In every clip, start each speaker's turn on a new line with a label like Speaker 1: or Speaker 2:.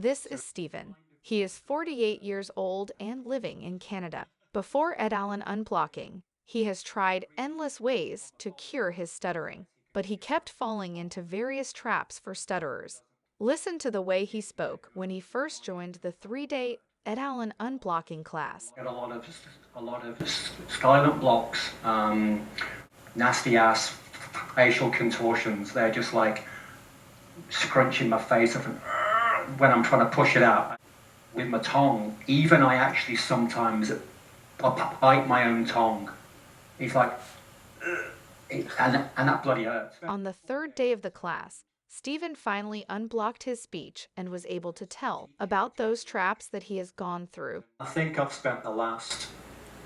Speaker 1: This is Stephan. He is 48 years old and living in Canada. Before unblocking, he has tried endless ways to cure his stuttering, but he kept falling into various traps for stutterers. Listen to the way he spoke when he first joined the 3-day unblocking class.
Speaker 2: Get a lot of silent blocks, nasty ass facial contortions. They're just like scrunching my face up and when I'm trying to push it out with my tongue. Even I actually sometimes bite my own tongue. It's like, and that bloody hurts.
Speaker 1: On the 3rd day of the class, Stephan finally unblocked his speech and was able to tell about those traps that he has gone through.
Speaker 2: I think I've spent the last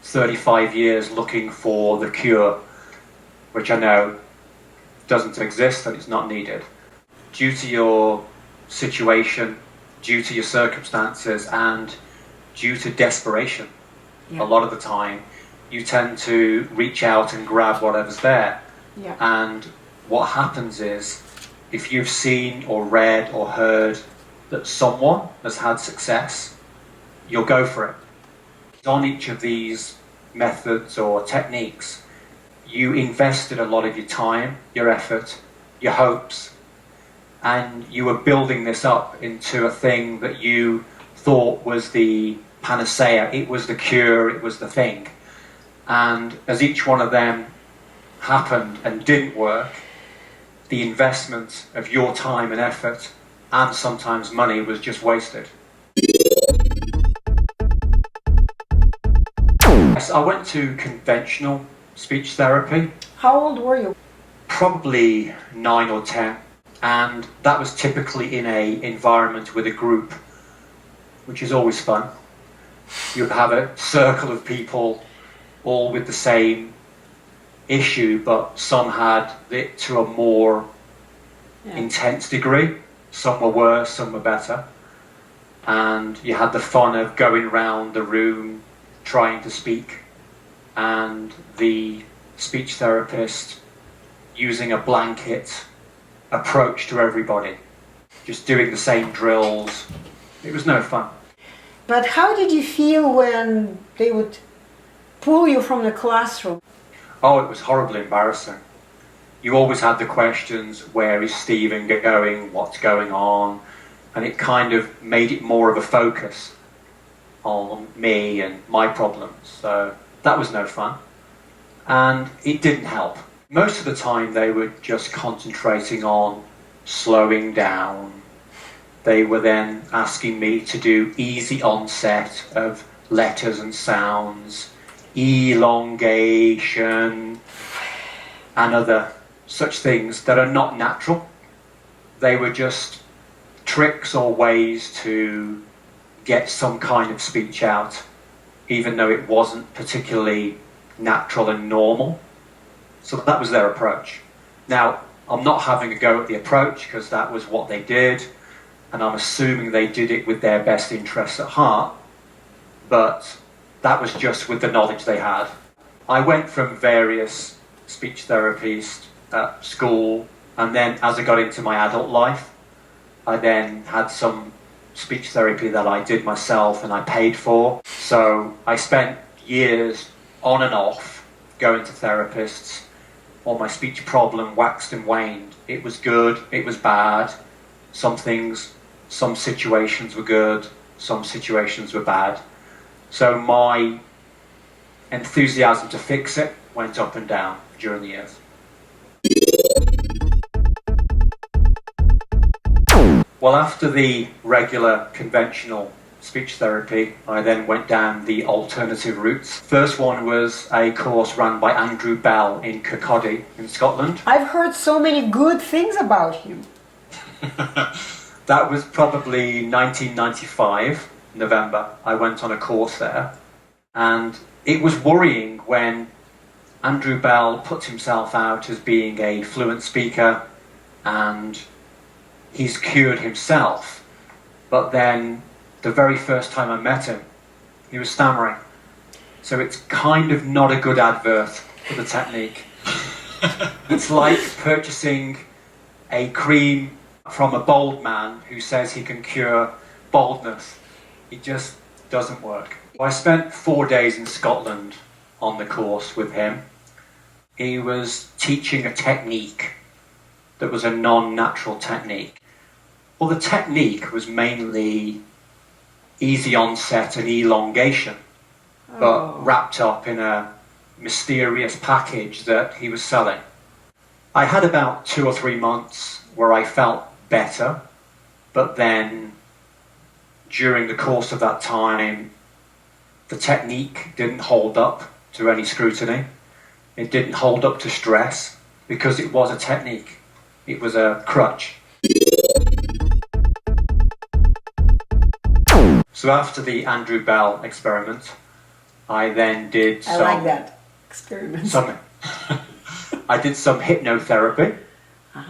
Speaker 2: 35 years looking for the cure, which I know doesn't exist and it's not needed. Due to your situation, due to your circumstances, and due to desperation, a lot of the time, you tend to reach out and grab whatever's there. And what happens is, if you've seen or read or heard that someone has had success, you'll go for it. On each of these methods or techniques, you invested a lot of your time, your effort, your hopes, and you were building this up into a thing that you thought was the panacea, it was the cure, it was the thing. And as each one of them happened and didn't work, the investment of your time and effort and sometimes money was just wasted. Yes, I went to conventional speech therapy.
Speaker 3: How old were you?
Speaker 2: Probably 9 or 10, and that was typically in a environment with a group, which is always fun. You have a circle of people all with the same issue, but some had it to a more intense degree. Some were worse, some were better. And you had the fun of going around the room trying to speak, and the speech therapist using a blanket approach to everybody, just doing the same drills. It was no fun.
Speaker 3: But how did you feel when they would pull you from the classroom?
Speaker 2: Oh, it was horribly embarrassing. You always had the questions, where is Stephan going, what's going on? And it kind of made it more of a focus on me and my problems. So that was no fun. And it didn't help. Most of the time they were just concentrating on slowing down. They were then asking me to do easy onset of letters and sounds, elongation, and other such things that are not natural. They were just tricks or ways to get some kind of speech out, even though it wasn't particularly natural and normal. So that was their approach. Now, I'm not having a go at the approach because that was what they did, and I'm assuming they did it with their best interests at heart, but that was just with the knowledge they had. I went from various speech therapists at school, and then as I got into my adult life, I then had some speech therapy that I did myself and I paid for. So I spent years on and off going to therapists. While my speech problem waxed and waned. It was good, it was bad. Some situations were good, some situations were bad. So my enthusiasm to fix it went up and down during the years. Well, after the regular conventional speech therapy, I then went down the alternative routes. First one was a course run by Andrew Bell in Kirkcaldy in Scotland.
Speaker 3: I've heard so many good things about him.
Speaker 2: That was probably 1995, November. I went on a course there, and it was worrying when Andrew Bell put himself out as being a fluent speaker and he's cured himself, but then the very first time I met him, he was stammering. So it's kind of not a good advert for the technique. It's like purchasing a cream from a bald man who says he can cure boldness. It just doesn't work. I spent 4 days in Scotland on the course with him. He was teaching a technique that was a non-natural technique. Well, the technique was mainly easy onset and elongation, but wrapped up in a mysterious package that he was selling. I had about 2 or 3 months where I felt better, but then during the course of that time, the technique didn't hold up to any scrutiny. It didn't hold up to stress because it was a technique. It was a crutch. So after the Andrew Bell experiment, I then did
Speaker 3: I like that experiment.
Speaker 2: I did some hypnotherapy.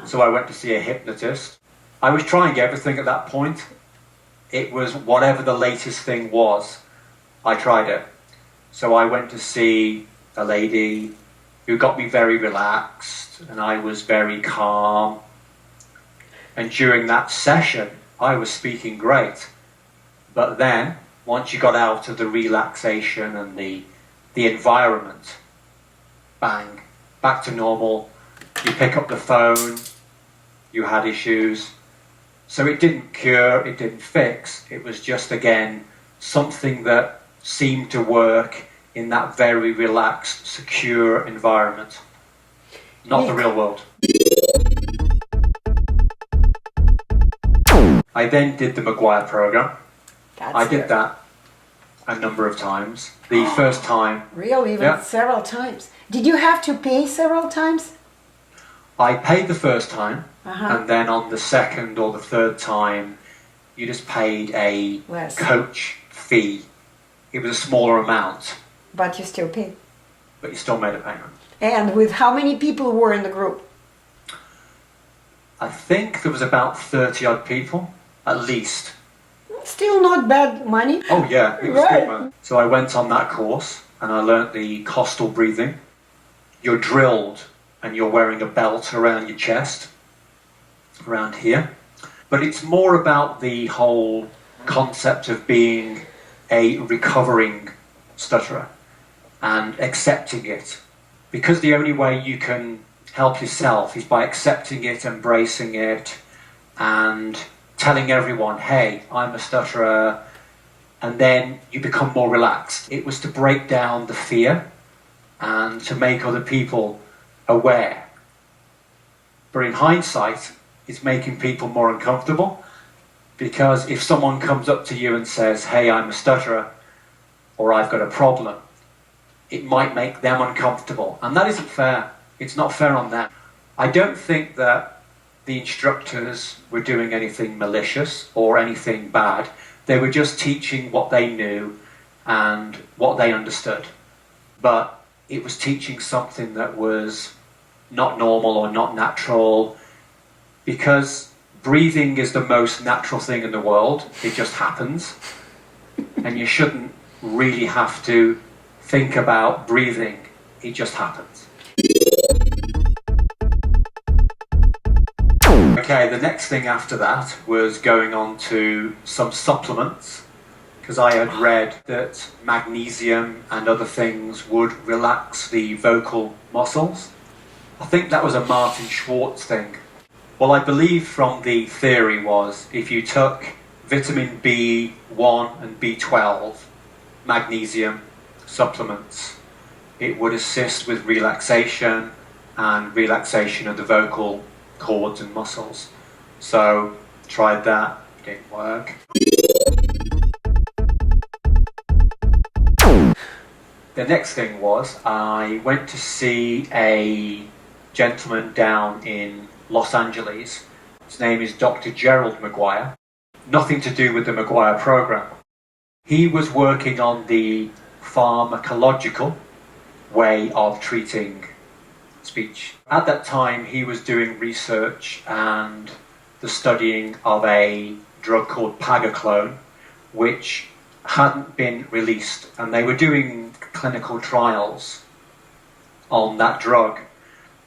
Speaker 2: So I went to see a hypnotist. I was trying everything at that point. It was whatever the latest thing was, I tried it. So I went to see a lady who got me very relaxed, and I was very calm. And during that session, I was speaking great. But then, once you got out of the relaxation and the environment, bang, back to normal. You pick up the phone, you had issues. So it didn't cure, it didn't fix. It was just, again, something that seemed to work in that very relaxed, secure environment. Not the real world. I then did the Maguire program. I did that a number of times. The first time...
Speaker 3: Really? Even several times? Did you have to pay several times?
Speaker 2: I paid the first time, and then on the second or the third time, you just paid a coach fee. It was a smaller amount.
Speaker 3: But you still paid?
Speaker 2: But you still made a payment.
Speaker 3: And with how many people were in the group?
Speaker 2: I think there was about 30 odd people, at least.
Speaker 3: Still not bad money.
Speaker 2: Oh yeah, it was good money. So I went on that course and I learnt the costal breathing. You're drilled and you're wearing a belt around your chest, around here. But it's more about the whole concept of being a recovering stutterer and accepting it. Because the only way you can help yourself is by accepting it, embracing it, and telling everyone, hey, I'm a stutterer, and then you become more relaxed. It was to break down the fear and to make other people aware. But in hindsight, it's making people more uncomfortable, because if someone comes up to you and says, hey, I'm a stutterer, or I've got a problem, it might make them uncomfortable. And that isn't fair. It's not fair on them. I don't think that the instructors were doing anything malicious or anything bad. They were just teaching what they knew and what they understood. But it was teaching something that was not normal or not natural, because breathing is the most natural thing in the world. It just happens. And you shouldn't really have to think about breathing. It just happens. Okay, the next thing after that was going on to some supplements, because I had read that magnesium and other things would relax the vocal muscles. I think that was a Martin Schwartz thing. Well, I believe from the theory was if you took vitamin B1 and B12, magnesium supplements, it would assist with relaxation and relaxation of the vocal cords and muscles. So tried that, didn't work. The next thing was I went to see a gentleman down in Los Angeles. His name is Dr. Gerald Maguire. Nothing to do with the Maguire program. He was working on the pharmacological way of treating speech. At that time, he was doing research and the studying of a drug called Pagaclone, which hadn't been released, and they were doing clinical trials on that drug,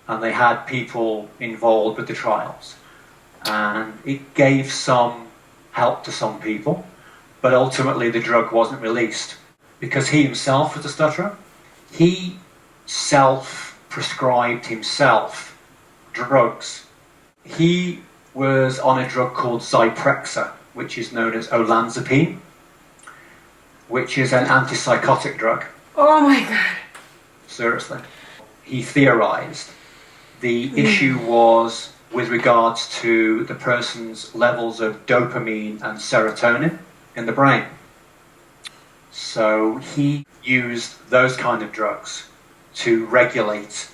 Speaker 2: and they had people involved with the trials, and it gave some helped to some people, but ultimately the drug wasn't released because he himself was a stutterer. He self-prescribed himself drugs. He was on a drug called Zyprexa, which is known as olanzapine, which is an antipsychotic drug.
Speaker 3: Oh my God.
Speaker 2: Seriously. He theorized the issue was with regards to the person's levels of dopamine and serotonin in the brain. So he used those kind of drugs to regulate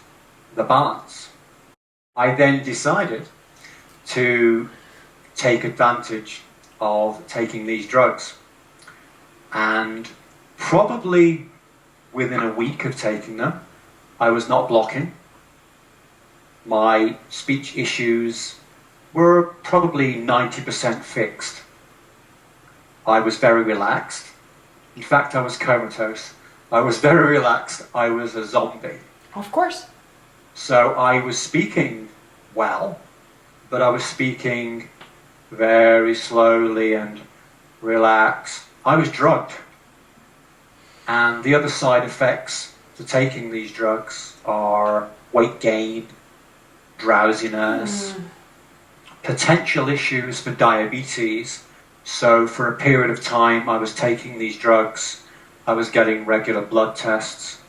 Speaker 2: the balance. I then decided to take advantage of taking these drugs, and probably within a week of taking them, I was not blocking. My speech issues were probably 90% fixed. I was very relaxed. In fact, I was comatose. I was very relaxed. I was a zombie.
Speaker 3: Of course.
Speaker 2: So I was speaking well, but I was speaking very slowly and relaxed. I was drugged. And the other side effects to taking these drugs are weight gain, drowsiness, potential issues for diabetes. So for a period of time I was taking these drugs, I was getting regular blood tests,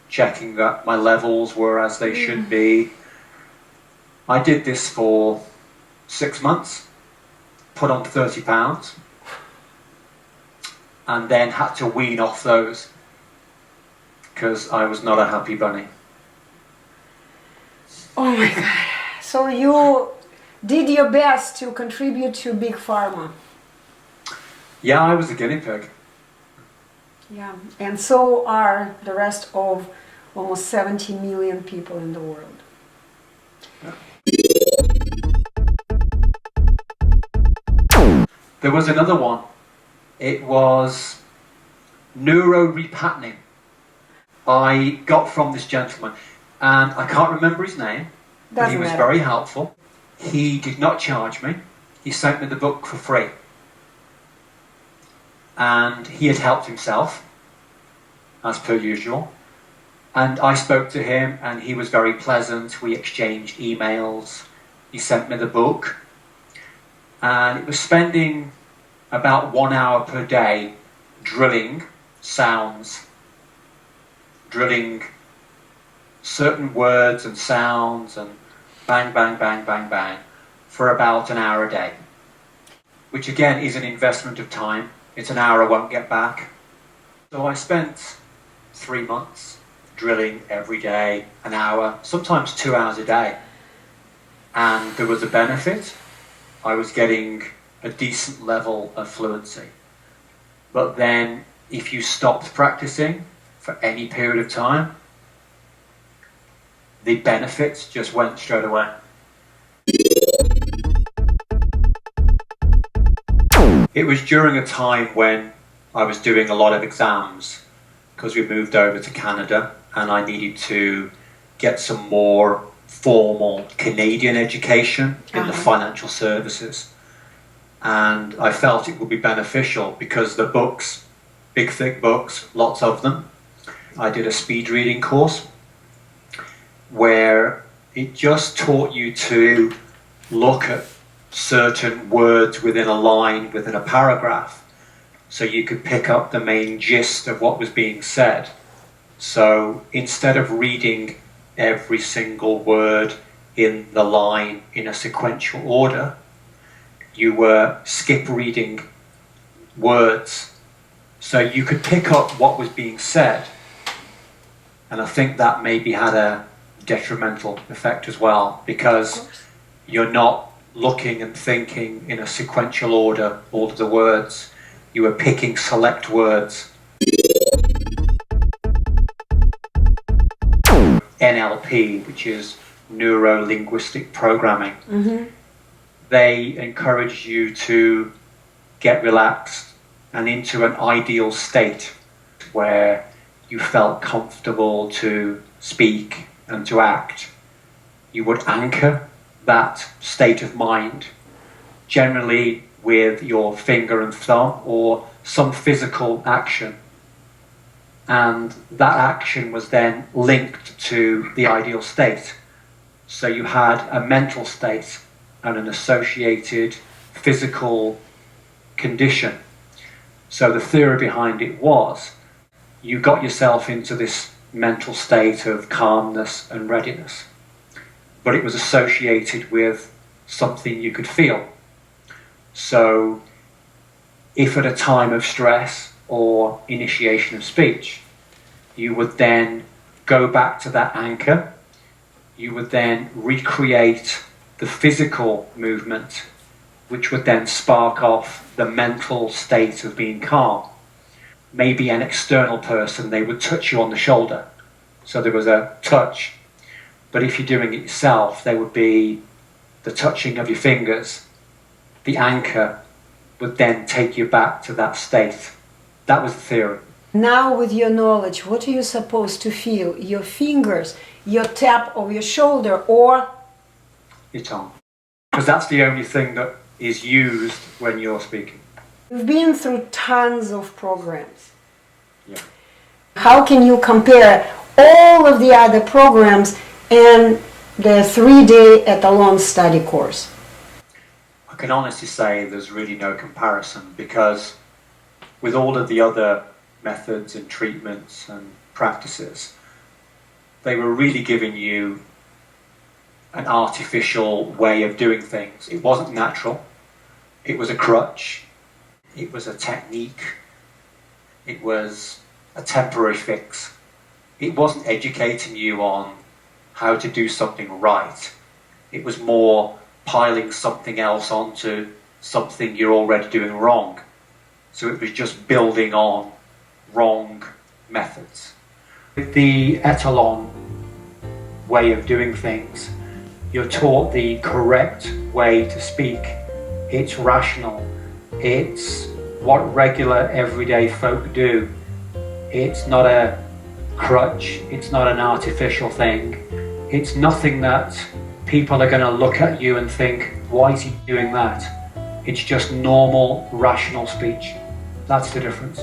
Speaker 2: checking that my levels were as they should be. I did this for 6 months, put on 30 pounds, and then had to wean off those because I was not a happy bunny.
Speaker 3: Oh my God. So you did your best to contribute to Big Pharma.
Speaker 2: Yeah, I was a guinea pig.
Speaker 3: Yeah. And so are the rest of almost 70 million people in the world.
Speaker 2: Yeah. There was another one. It was Neuro Repatterning. I got from this gentleman, and I can't remember his name, but he was very helpful. He did not charge me. He sent me the book for free. And he had helped himself, as per usual. And I spoke to him, and he was very pleasant. We exchanged emails. He sent me the book. And it was spending about 1 hour per day drilling sounds, drilling certain words and sounds, and bang, bang, bang, bang, bang, for about an hour a day, which again is an investment of time. It's an hour I won't get back. So I spent 3 months drilling every day, an hour, sometimes 2 hours a day. And there was a benefit. I was getting a decent level of fluency. But then if you stopped practicing for any period of time, the benefits just went straight away. It was during a time when I was doing a lot of exams because we moved over to Canada and I needed to get some more formal Canadian education in the financial services. And I felt it would be beneficial because the books, big thick books, lots of them. I did a speed reading course where it just taught you to look at certain words within a line, within a paragraph, so you could pick up the main gist of what was being said. So instead of reading every single word in the line in a sequential order, you were skip reading words so you could pick up what was being said. And I think that maybe had a detrimental effect as well, because you're not looking and thinking in a sequential order all of the words. You were picking select words. NLP, which is neuro-linguistic programming. They encourage you to get relaxed and into an ideal state where you felt comfortable to speak and to act. You would anchor that state of mind generally with your finger and thumb or some physical action. And that action was then linked to the ideal state. So you had a mental state and an associated physical condition. So the theory behind it was you got yourself into this mental state of calmness and readiness, but it was associated with something you could feel. So if at a time of stress or initiation of speech, you would then go back to that anchor, you would then recreate the physical movement, which would then spark off the mental state of being calm. Maybe an external person, they would touch you on the shoulder, so there was a touch. But if you're doing it yourself, there would be the touching of your fingers. The anchor would then take you back to that state. That was the theory.
Speaker 3: Now with your knowledge, what are you supposed to feel? Your fingers, your tap of your shoulder, or
Speaker 2: Your tongue. Because that's the only thing that is used when you're speaking.
Speaker 3: you've been through tons of programs.
Speaker 2: Yeah.
Speaker 3: How can you compare all of the other programs and the 3-day Etalon study course?
Speaker 2: I can honestly say there's really no comparison, because with all of the other methods and treatments and practices, they were really giving you an artificial way of doing things. It wasn't natural. It was a crutch. It was a technique. It was a temporary fix. It wasn't educating you on how to do something right. It was more piling something else onto something you're already doing wrong. So it was just building on wrong methods. With the Etalon way of doing things, you're taught the correct way to speak. It's rational. It's what regular everyday folk do. It's not a crutch. It's not an artificial thing. It's nothing that people are going to look at you and think, why is he doing that? It's just normal, rational speech. That's the difference.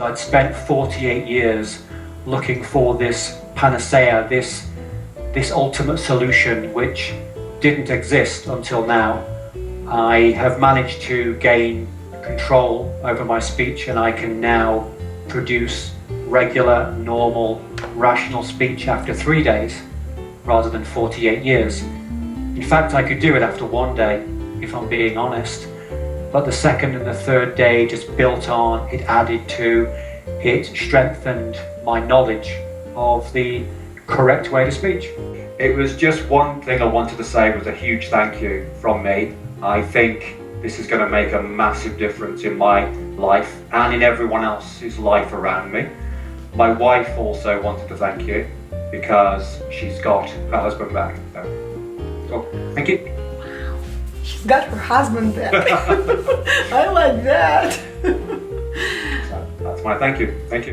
Speaker 2: I'd spent 48 years looking for this panacea, this ultimate solution, which didn't exist until now. I have managed to gain control over my speech, and I can now produce regular, normal, rational speech after 3 days rather than 48 years. In fact, I could do it after 1 day, if I'm being honest. But the second and the third day just built on, it added to, it strengthened my knowledge of the correct way to speech. It was just one thing I wanted to say was a huge thank you from me. I think this is going to make a massive difference in my life and in everyone else's life around me. My wife also wanted to thank you because she's got her husband back. So thank you.
Speaker 3: Wow, she's got her husband back. I like that.
Speaker 2: So that's my thank you. Thank you.